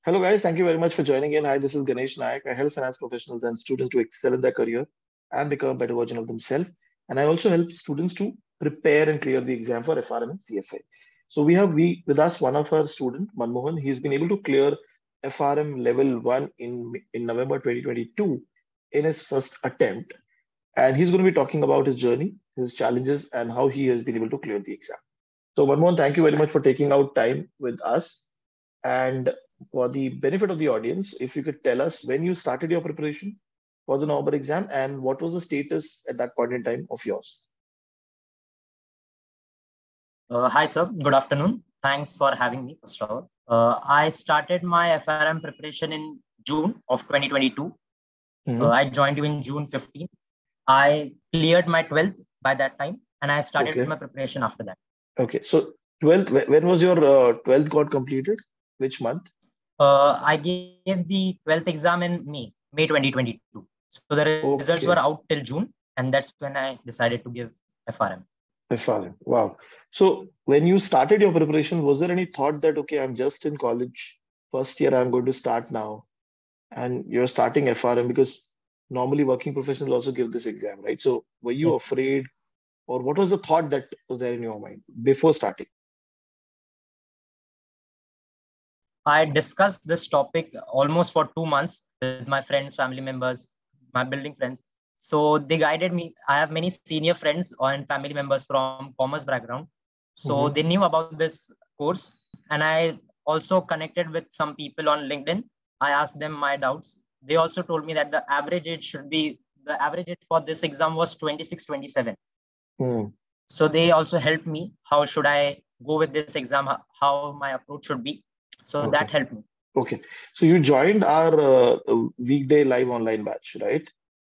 Hello, guys. Thank you very much for joining in. Hi, this is Ganesh Nayak. I help finance professionals and students to excel in their career and become a better version of themselves. And I also help students to prepare and clear the exam for FRM and CFA. So we with us one of our student, Manmohan. He's been able to clear FRM Level 1 in November 2022 in his first attempt. And he's going to be talking about his journey, his challenges, and how he has been able to clear the exam. So, Manmohan, thank you very much for taking out time with us. And for the benefit of the audience, if you could tell us when you started your preparation for the November exam and what was the status at that point in time of yours? Hi, sir. Good afternoon. Thanks for having me, first of all. I started my FRM preparation in June of 2022. I joined you in June 15th. I cleared my 12th by that time, and I started my preparation after that. Okay. So 12th, when was your 12th got completed? Which month? I gave the 12th exam in May 2022. So the results were out till June, and that's when I decided to give FRM. FRM. Wow. So when you started your preparation, was there any thought that, okay, I'm just in college, first year, I'm going to start now, and you're starting FRM because normally working professionals also give this exam, right? So were you afraid, or what was the thought that was there in your mind before starting? I discussed this topic almost for 2 months with my friends, family members, my building friends. So they guided me. I have many senior friends and family members from commerce background. So they knew about this course. And I also connected with some people on LinkedIn. I asked them my doubts. They also told me that the average age for this exam was 26, 27. So they also helped me. How should I go with this exam? How my approach should be. So that helped me. Okay. So you joined our weekday live online batch, right?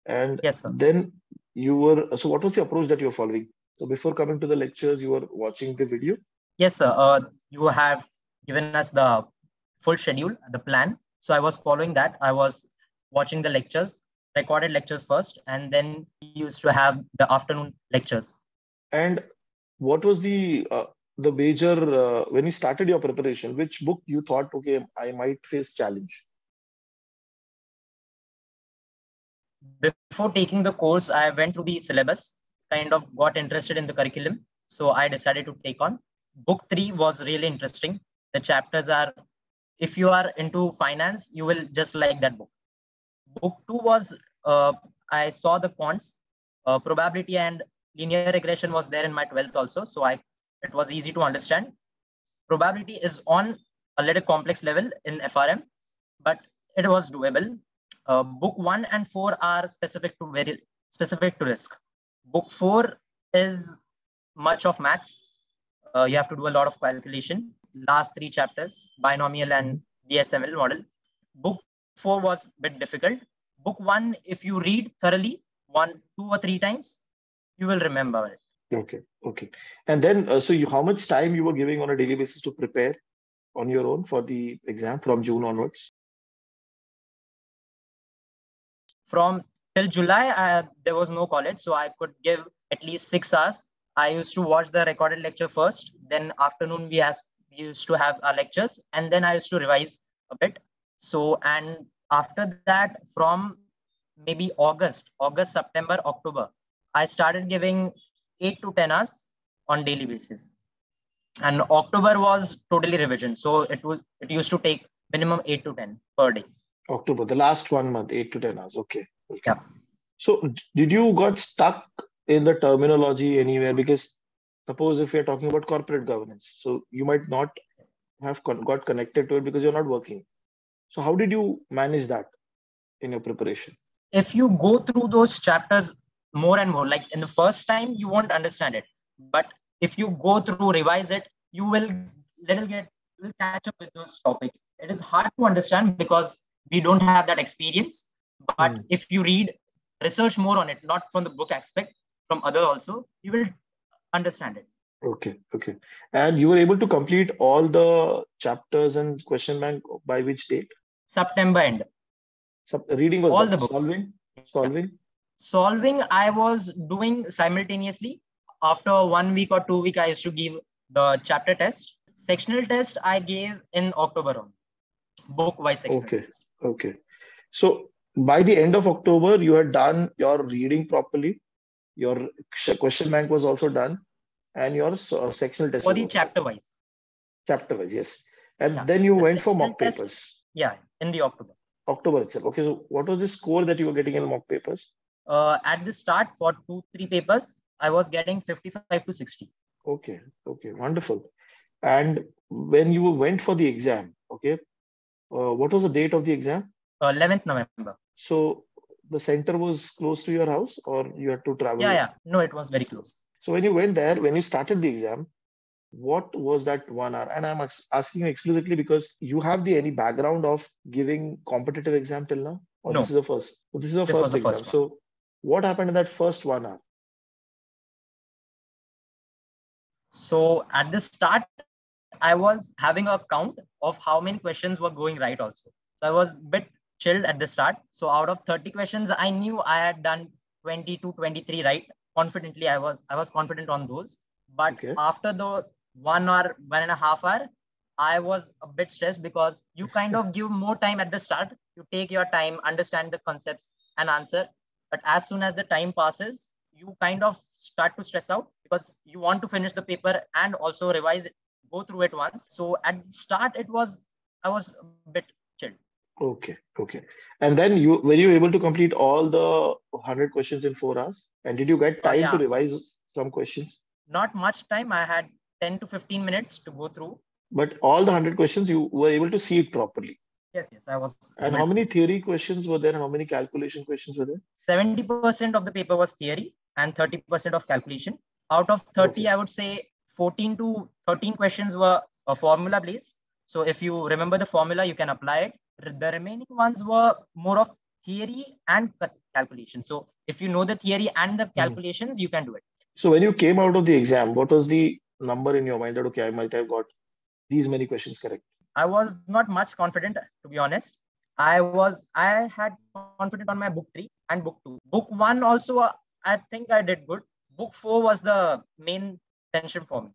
And yes, sir. Then you were, so what was the approach that you were following? So before coming to the lectures, you were watching the video? Yes, sir. You have given us the full schedule, the plan. So I was following that. I was watching the lectures, recorded lectures first, and then we used to have the afternoon lectures. And what was the major, when you started your preparation, which book you thought, okay, I might face challenge? Before taking the course, I went through the syllabus, kind of got interested in the curriculum. So I decided to take on. Book 3 was really interesting. The chapters are, if you are into finance, you will just like that book. Book 2 was, I saw the quants, probability and linear regression was there in my 12th also. So it was easy to understand. Probability is on a little complex level in FRM, but it was doable. Book 1 and 4 are specific to risk. Book 4 is much of maths. You have to do a lot of calculation. Last 3 chapters, binomial and BSML model. Book 4 was a bit difficult. Book 1, if you read thoroughly 1, 2 or 3 times, you will remember it. Okay. And then, so how much time you were giving on a daily basis to prepare on your own for the exam from June onwards? From till July, there was no college, so I could give at least 6 hours. I used to watch the recorded lecture first. Then afternoon, we used to have our lectures, and then I used to revise a bit. So, and after that, from maybe August, September, October, I started giving 8 to 10 hours on daily basis. And October was totally revision. So it used to take minimum 8 to 10 per day. October, the last 1 month, 8 to 10 hours. Okay. Yeah. So did you got stuck in the terminology anywhere? Because suppose if you're talking about corporate governance, so you might not have got connected to it because you're not working. So how did you manage that in your preparation? If you go through those chapters more and more, like in the first time, you won't understand it. But if you go through, revise it, you will catch up with those topics. It is hard to understand because we don't have that experience. But if you read, research more on it, not from the book aspect, from other also, you will understand it. Okay. And you were able to complete all the chapters and question bank by which date? September end. Reading was all done. The books. Solving, I was doing simultaneously. After 1 week or 2 weeks, I used to give the chapter test. Sectional test I gave in October on. book-wise section. Okay. Okay. So by the end of October, you had done your reading properly. Your question bank was also done, and your sectional test For was the also done. chapter-wise. Chapter-wise, yes. And Yeah. then you The went for sectional mock test, papers. yeah, in the October. October itself. Okay, so what was the score that you were getting in mock papers? At the start, for 2-3 papers, I was getting 55 to 60. Okay, okay, wonderful. And when you went for the exam, okay, what was the date of the exam? 11th November. So the center was close to your house, or you had to travel? Yeah. No, it was very close. So when you went there, when you started the exam, what was that 1 hour? And I'm asking explicitly because you have any background of giving competitive exam till now, or No, this is the first? So this is the this was first the exam. first one. So what happened in that first 1 hour? So at the start, I was having a count of how many questions were going right also. So I was a bit chilled at the start. So out of 30 questions, I knew I had done 20 to 23 right. Confidently, I was confident on those. But Okay. after the 1 hour, 1.5 hour, I was a bit stressed because you kind of give more time at the start. You take your time, understand the concepts and answer. But as soon as the time passes, you kind of start to stress out because you want to finish the paper and also revise it, go through it once. So at the start, I was a bit chilled. Okay, okay. And then were you able to complete all the 100 questions in 4 hours? And did you get time to Yeah, revise some questions? not much time. I had 10 to 15 minutes to go through. But all the 100 questions, you were able to see it properly. Yes, I was And able how many to. theory questions were there and how many calculation questions were there? 70% of the paper was theory and 30% of calculation. Out of 30, Okay. I would say 14 to 13 questions were formula based. So if you remember the formula, you can apply it. The remaining ones were more of theory and calculation. So if you know the theory and the calculations, you can do it. So when you came out of the exam, what was the number in your mind that, okay, I might have got these many questions correct? I was not much confident, to be honest. I had confidence on my book 3 and book 2. Book 1 also, I think I did good. Book 4 was the main tension for me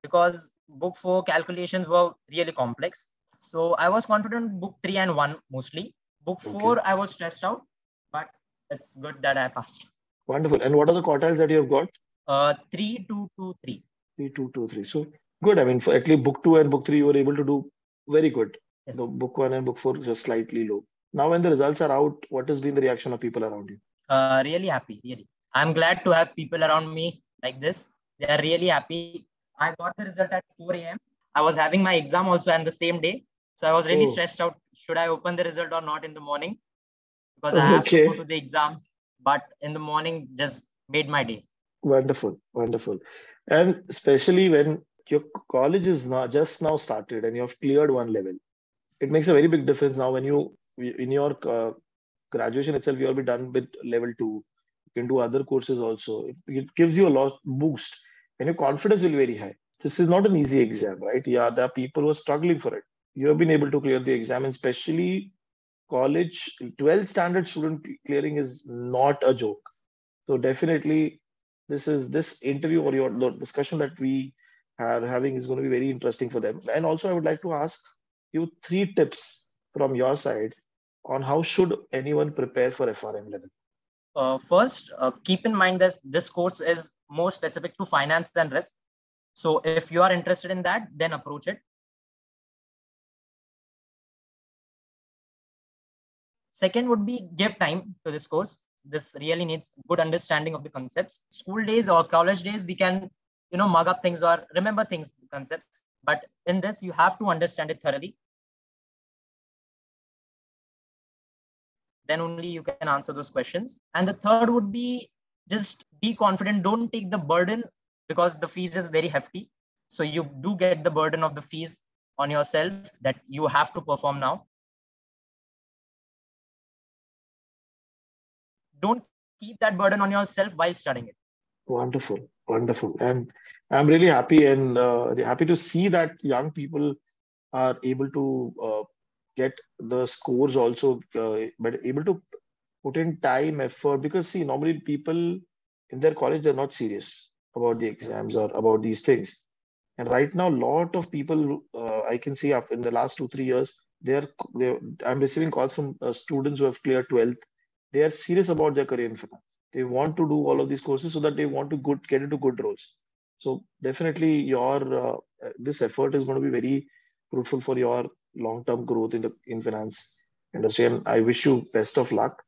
because book 4 calculations were really complex. So I was confident book 3 and 1 mostly. Book 4, I was stressed out, but it's good that I passed. Wonderful. And what are the quartiles that you have got? 3, 2, 2, 3. 3, 2, 2, 3. So good. I mean, for at least book 2 and book 3, you were able to do very good. Yes. The book 1 and book 4 just slightly low. Now, when the results are out, what has been the reaction of people around you? Really happy, really. I'm glad to have people around me like this. They are really happy. I got the result at 4 a.m. I was having my exam also on the same day. So I was really stressed out. Should I open the result or not in the morning? Because I have to go to the exam. But in the morning, just made my day. Wonderful, wonderful. And especially when your college is not just now started and you have cleared one level, it makes a very big difference now when in your graduation itself, you'll be done with level 2. You can do other courses also. It gives you a lot boost and your confidence will be very high. This is not an easy exam, right? Yeah, there are people who are struggling for it. You have been able to clear the exam, and especially college 12th standard student clearing is not a joke. So definitely this interview or your the discussion that we are having is going to be very interesting for them. And also I would like to ask you 3 tips from your side on how should anyone prepare for FRM level. First, keep in mind that this course is more specific to finance than risk. So if you are interested in that, then approach it. Second would be give time to this course. This really needs good understanding of the concepts. School days or college days, we can, mug up things or remember things, concepts. But in this, you have to understand it thoroughly. Then only you can answer those questions. And the third would be just be confident. Don't take the burden because the fees is very hefty. So you do get the burden of the fees on yourself that you have to perform now. Don't keep that burden on yourself while studying it. Wonderful, wonderful. And I'm really happy and happy to see that young people are able to get the scores also, but able to put in time, effort. Because see, normally people in their college, they're not serious about the exams or about these things. And right now, a lot of people I can see up in the last 2, 3 years, I'm receiving calls from students who have cleared 12th. They are serious about their career in finance. They want to do all of these courses so that they want to get into good roles. So definitely your this effort is going to be very fruitful for your long-term growth in finance industry. And I wish you best of luck.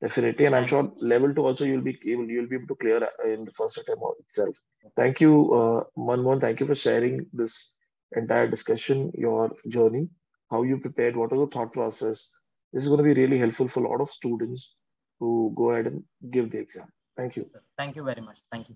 Definitely, and I'm Thank sure level 2 also you'll be able to clear in the first attempt itself. Thank you, Manmohan. Thank you for sharing this entire discussion, your journey, how you prepared, what was the thought process. This is going to be really helpful for a lot of students to go ahead and give the exam. Thank you. you. Thank you very much. Thank you.